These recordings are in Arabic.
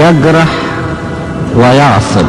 يجرح ويعصب.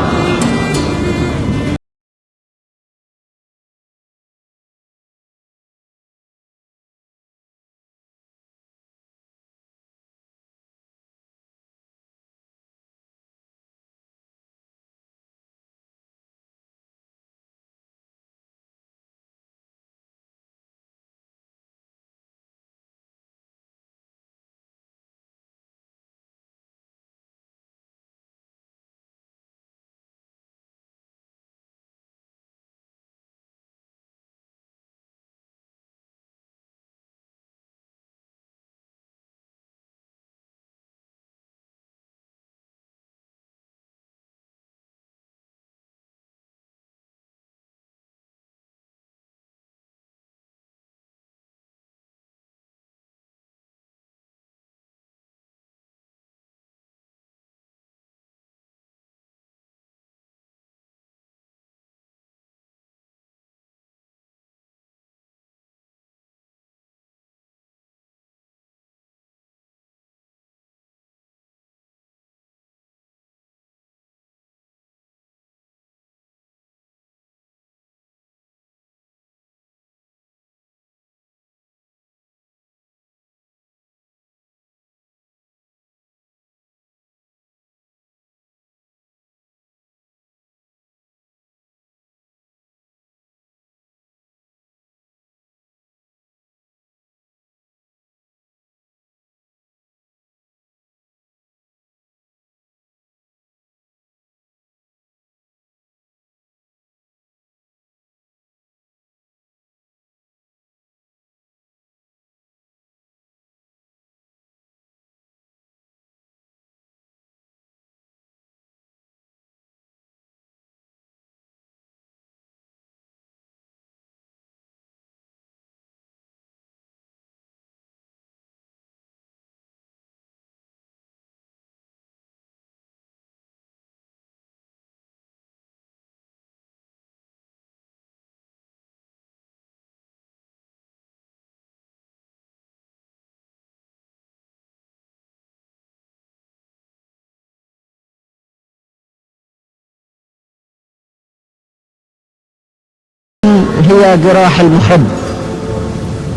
هي جراح المحب،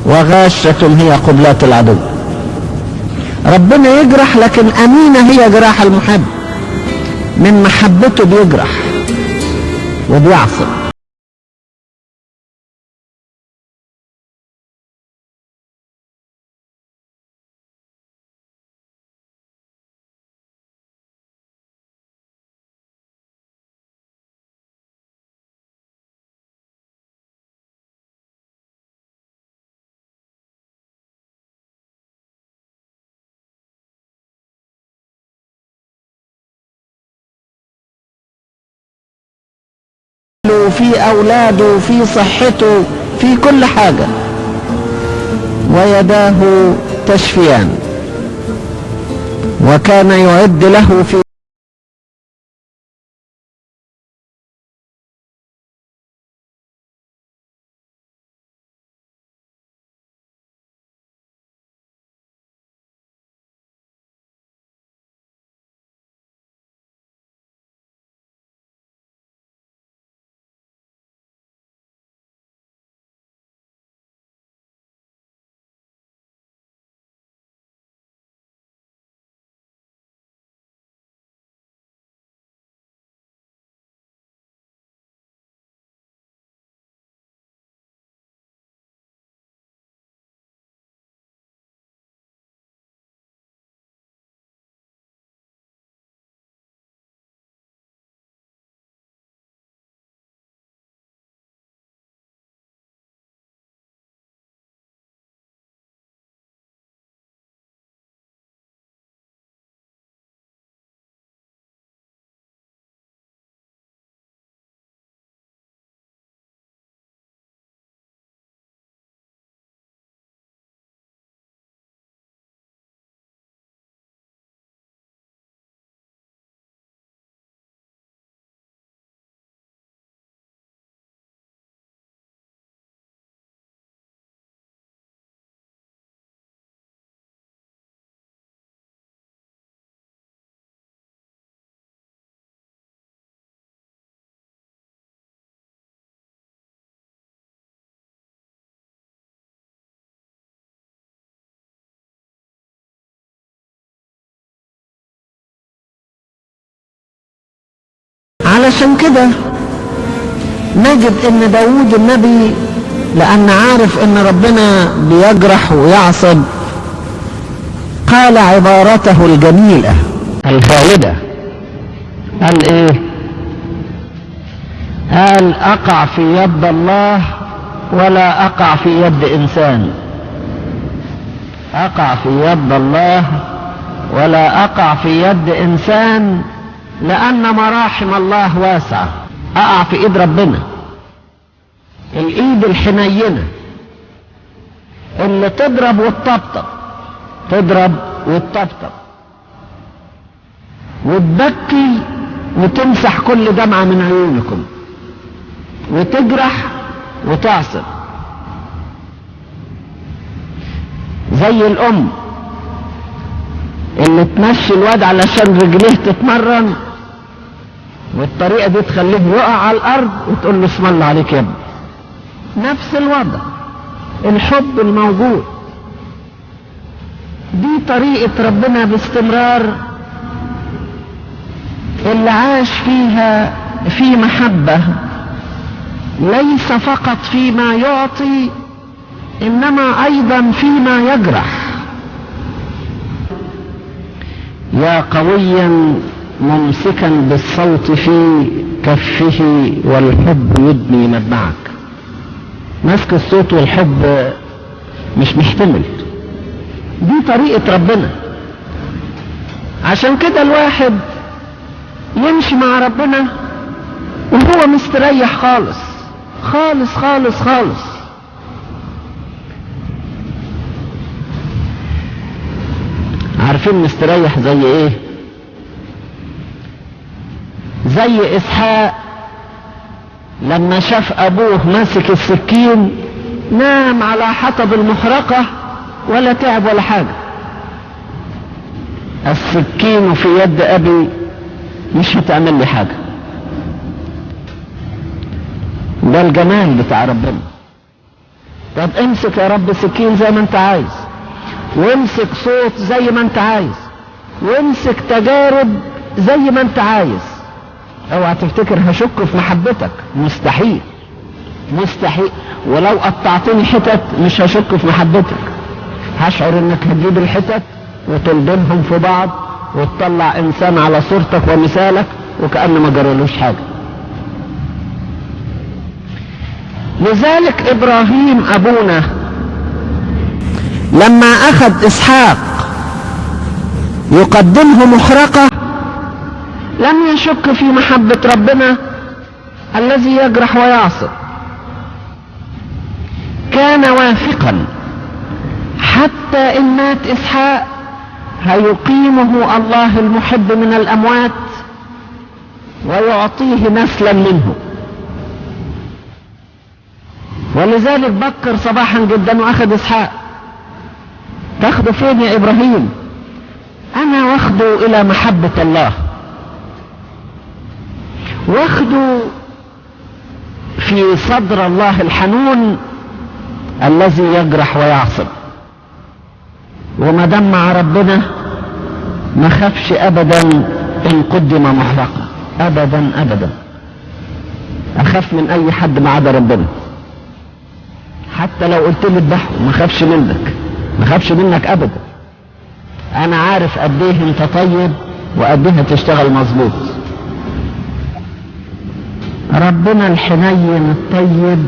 وغاشة هي قبلات العدو. ربنا يجرح، لكن أمينة هي جراح المحب، من محبته بيجرح وبيعصب. في أولاده، في صحته، في كل حاجة، ويداه تشفيان، وكان يعد له في وعلشان كده نجد ان داود النبي لان عارف ان ربنا بيجرح ويعصب قال عبارته الجميلة الفائدة. قال ايه؟ قال اقع في يد الله ولا اقع في يد انسان. اقع في يد الله ولا اقع في يد انسان، لان مراحم الله واسعة. اقع في ايد ربنا، الايد الحنينة اللي تضرب وتطبطب، تضرب وتطبطب وتبكي وتمسح كل دمعة من عيونكم وتجرح وتعصر، زي الام اللي تمشي الواد علشان رجليه تتمرن والطريقة دي تخليه يقع على الارض وتقول له اسم الله عليك يا ابني. نفس الوضع، الحب الموجود، دي طريقة ربنا باستمرار اللي عاش فيها في محبة، ليس فقط فيما يعطي انما ايضا فيما يجرح. يا قويا ممسكا بالصوت في كفه والحب يدني مدمعك. ماسك الصوت والحب مش محتمل، دي طريقة ربنا. عشان كده الواحد يمشي مع ربنا وهو مستريح خالص خالص خالص خالص. عارفين مستريح زي ايه؟ زي اسحاق لما شاف ابوه ماسك السكين نام على حطب المحرقة ولا تعب ولا حاجة. السكين في يد ابي مش هتعمل لي حاجة. ده الجمال بتاع ربنا. طب امسك يا رب سكين زي ما انت عايز، وامسك صوت زي ما انت عايز، وامسك تجارب زي ما انت عايز. اوعى تفتكر هشك في محبتك، مستحيل مستحيل. ولو قطعتني حتت مش هشك في محبتك، هشعر انك هتجيب الحتت وتلضمهم في بعض وتطلع انسان على صورتك ومثالك وكأن ما جرالوش حاجة. لذلك ابراهيم ابونا لما اخذ اسحاق يقدمه محرقة لم يشك في محبة ربنا الذي يجرح ويعصر. كان واثقا حتى ان مات اسحاق هيقيمه الله المحب من الاموات ويعطيه نسلا منه. ولذلك بكر صباحا جدا واخذ اسحاق. تاخده فين يا ابراهيم؟ انا واخده الى محبة الله، واخده في صدر الله الحنون الذي يجرح ويعصب. وما دام مع ربنا ما خافش ابدا ان قدم محرقة، ابدا ابدا. اخاف من اي حد ما عدا ربنا. حتى لو قلت لي اذبحه ما خافش منك، ما خافش منك ابدا. انا عارف قد ايه انت طيب وقد ايه هتشتغل مظبوط. ربنا الحنين الطيب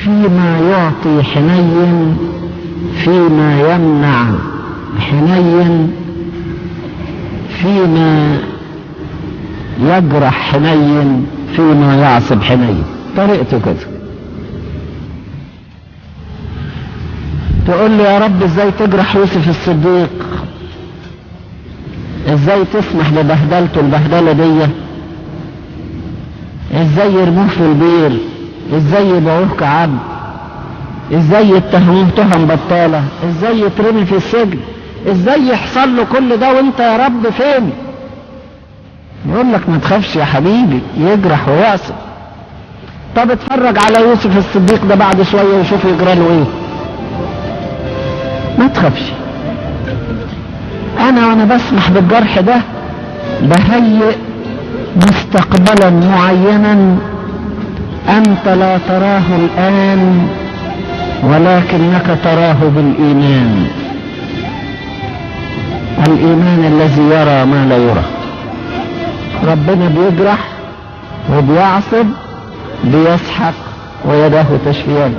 فيما يعطي حنين، فيما يمنع حنين، فيما يجرح حنين، فيما يعصب حنين. طريقته كده. تقول لي يا رب ازاي تجرح يوسف الصديق؟ ازاي تسمح لبهدلته البهدلة دي؟ ازاي يرموه في البير؟ ازاي يبيعوه كعبد؟ ازاي يتهموه تهم بطالة؟ ازاي يترمي في السجن؟ ازاي يحصل له كل ده وانت يا رب فين؟ يقول لك ما تخافش يا حبيبي، يجرح ويعصب. طب اتفرج على يوسف الصديق ده بعد شوية وشوف يجرى له ايه. ما تخافش. وانا بسمح بالجرح ده بهيئ مستقبلا معينا أنت لا تراه الآن ولكنك تراه بالإيمان، الإيمان الذي يرى ما لا يرى. ربنا بيجرح وبيعصب، بيسحق ويداه تشفيان.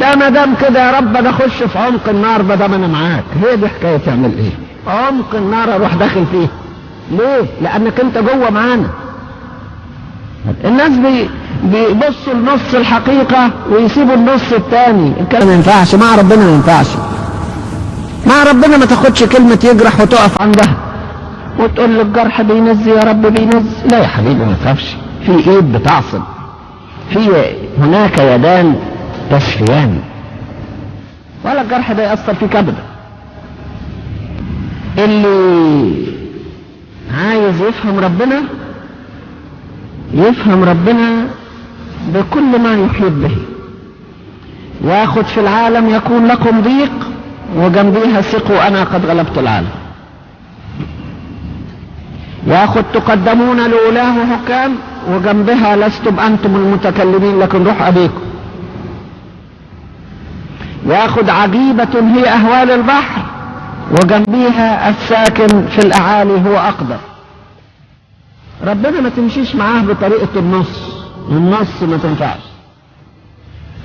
ده ما دام كده يا رب انا اخش في عمق النار ما دام انا معاك، هي دي حكايه تعمل ايه؟ عمق النار اروح داخل فيه ليه؟ لانك انت جوه معانا. الناس بيبصوا لنص الحقيقه ويسيبوا النص الثاني. الكلام ما ينفعش مع ربنا، ما ينفعش مع ربنا. ما تاخدش كلمه يجرح وتقف عندها وتقول له الجرح بينزي يا رب بينزي. لا يا حبيبي ما تخافش، في ايد بتعصب، في هناك يدان تشفيان، ولا الجرح ده يأثر فيك ابدا. اللي عايز يفهم ربنا يفهم ربنا بكل ما يحيط به. ياخد في العالم يكون لكم ضيق وجنبيها ثقوا انا قد غلبت العالم. ياخد تقدمون لأولاه حكام وجنبها لستم انتم المتكلمين لكن روح ابيكم. ياخد عجيبة هي اهوال البحر وجنبيها الساكن في الاعالي هو اقدر. ربنا ما تمشيش معاه بطريقة النص ما تنفعش.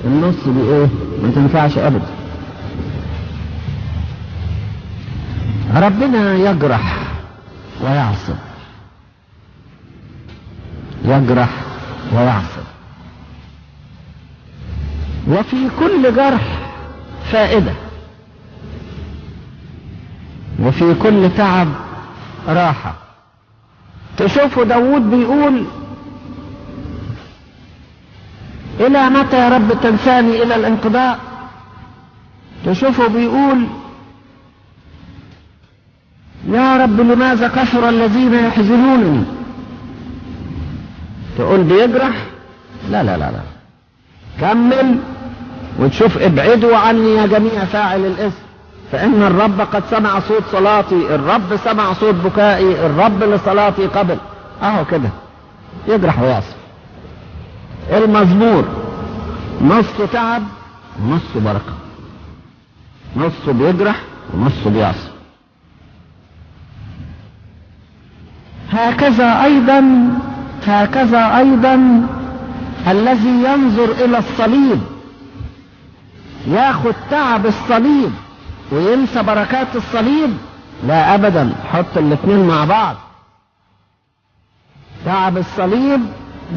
النص دي ايه؟ ما تنفعش ابدا. ربنا يجرح ويعصب، يجرح ويعصب، وفي كل جرح فائدة، وفي كل تعب راحة. تشوفوا داود بيقول إلى متى يا رب تنساني إلى الانقضاء؟ تشوفوا بيقول يا رب لماذا كثر الذين يحزنونني؟ تقول بيجرح؟ لا لا لا لا، كمل وتشوف ابعدوا عني يا جميع فاعل الاسم فإن الرب قد سمع صوت صلاتي، الرب سمع صوت بكائي، الرب لصلاتي قبل. اهو كده يجرح ويعصب. المزمور نصه تعب ونصه بركة، نصه بيجرح ونصه بيعصب. هكذا أيضا الذي ينظر إلى الصليب ياخد تعب الصليب وينسى بركات الصليب؟ لا أبدا، حط الاثنين مع بعض. تعب الصليب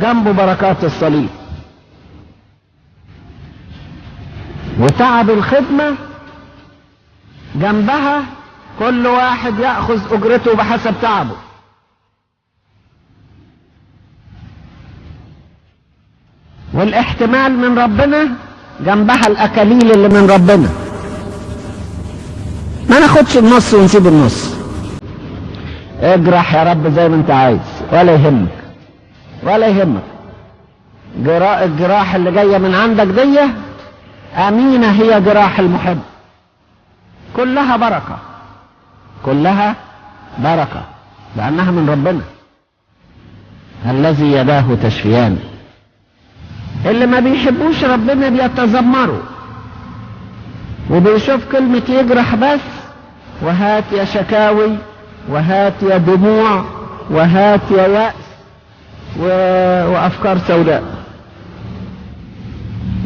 جنبه بركات الصليب، وتعب الخدمة جنبها كل واحد يأخذ أجرته بحسب تعبه. والاحتمال من ربنا جنبها الأكاليل اللي من ربنا. ما ناخدش النص ونسيب النص. اجرح يا رب زي ما انت عايز ولا يهمك ولا يهمك. الجراح اللي جاية من عندك دي أمينة، هي جراح المحب، كلها بركة، كلها بركة لأنها من ربنا الذي يداه تشفيان. اللي ما بيحبوش ربنا بيتذمروا وبيشوف كلمة يجرح بس، وهات يا شكاوي وهات يا دموع وهات يا يأس وأفكار سوداء.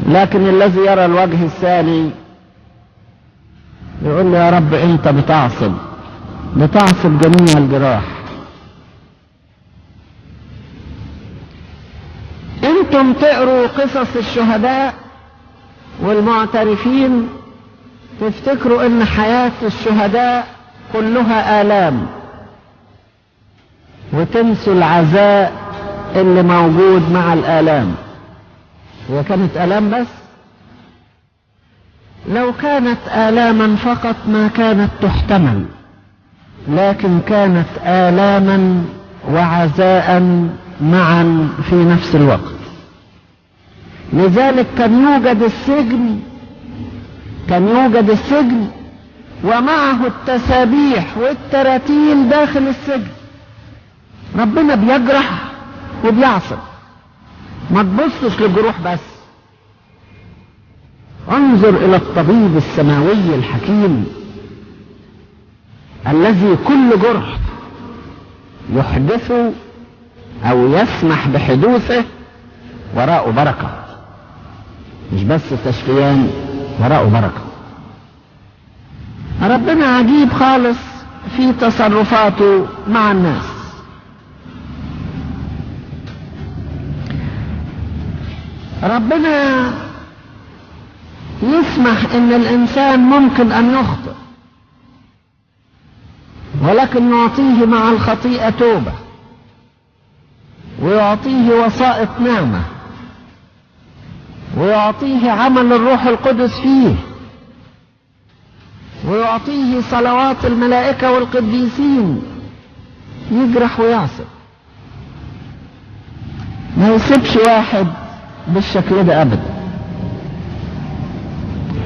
لكن الذي يرى الوجه الثاني يقول له يا رب انت بتعصب جميع الجراح. انتم تقروا قصص الشهداء والمعترفين تفتكروا ان حياة الشهداء كلها آلام، وتنسوا العزاء اللي موجود مع الآلام. هي كانت آلام بس؟ لو كانت آلاما فقط ما كانت تحتمل، لكن كانت آلاما وعزاء معا في نفس الوقت. لذلك كان يوجد السجن ومعه التسابيح والتراتيل داخل السجن. ربنا بيجرح وبيعصب. ما تبصش للجروح بس، انظر الى الطبيب السماوي الحكيم الذي كل جرح يحدثه او يسمح بحدوثه وراءه بركة، مش بس تشفيان، وراءه بركة. ربنا عجيب خالص في تصرفاته مع الناس. ربنا يسمح ان الانسان ممكن ان يخطئ، ولكن يعطيه مع الخطيئة توبة، ويعطيه وسائط نعمة، ويعطيه عمل الروح القدس فيه، ويعطيه صلوات الملائكة والقديسين. يجرح ويعصب، ما يسيبش واحد بالشكل ده ابدا.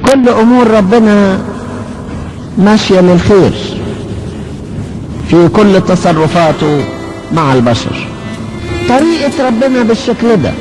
كل امور ربنا ماشية للخير في كل تصرفاته مع البشر. طريقة ربنا بالشكل ده